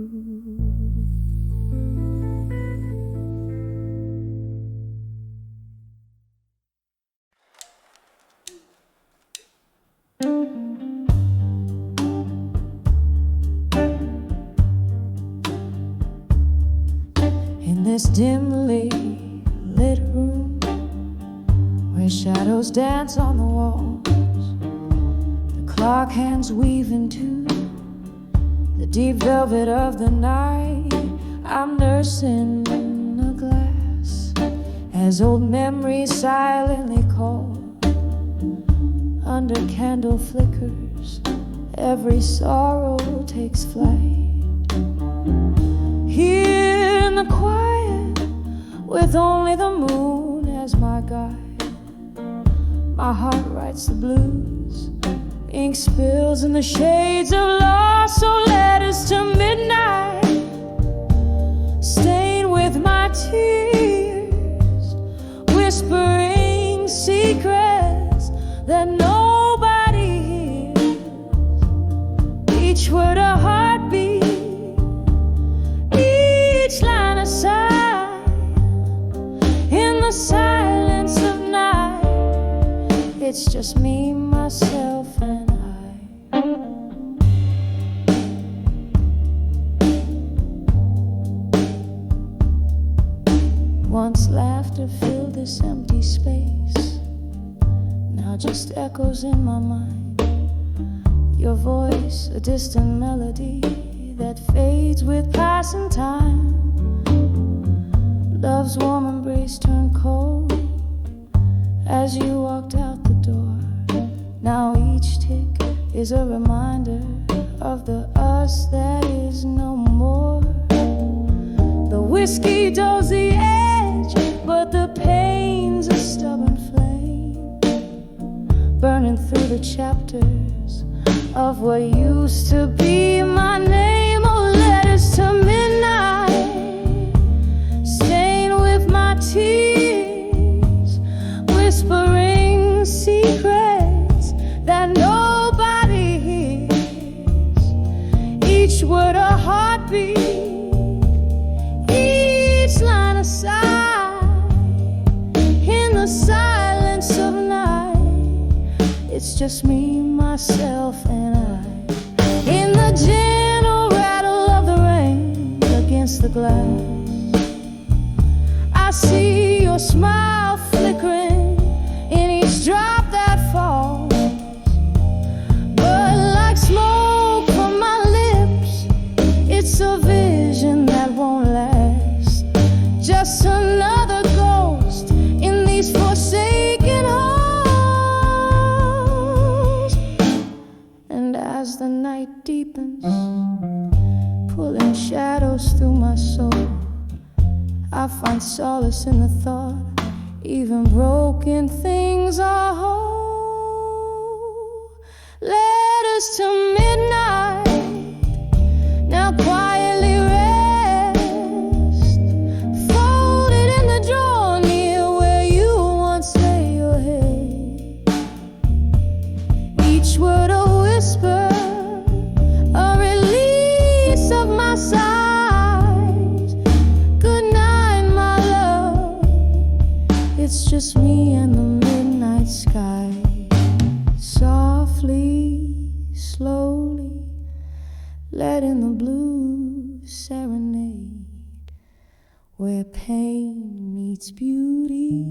In this dimly lit room, where shadows dance on the walls, the clock hands weave into the deep velvet of the night. I'm nursing a glass as old memories silently call. Under candle flickers, every sorrow takes flight. Here in the quiet, with only the moon as my guide, my heart writes the blues. Ink spills in the shades of loss, so letters to midnight stain with my tears, whispering secrets It's just me, myself, and I. Once laughter filled this empty space, now just echoes in my mind. Your voice, a distant melody that fades with passing time. Love's warm embrace turned cold as you walked out the door. Now each tick is a reminder of the us that is no more. The whiskey dulls the edge, but the pain's a stubborn flame, burning through the chapters of what used to be my name. Oh, letters to midnight, stained with my tears, whispering secrets that nobody hears. Each word a heartbeat, each line a sigh. In the silence of night, it's just me, myself, and I. In the gentle rattle of the rain against the glass, I see your smile flickering in each drop that falls. But like smoke from my lips, it's a vision that won't last. Just another ghost in these forsaken halls. And as the night deepens, pulling shadows through my soul, I find solace in the thought even broken things are whole. Letters to midnight now quietly rest, folded in the drawer near where you once lay your head. Each word a whisper, a release of my sighs. Good night, my love. It's just me and the midnight sky. Softly, slowly, letting the blues serenade where pain meets beauty.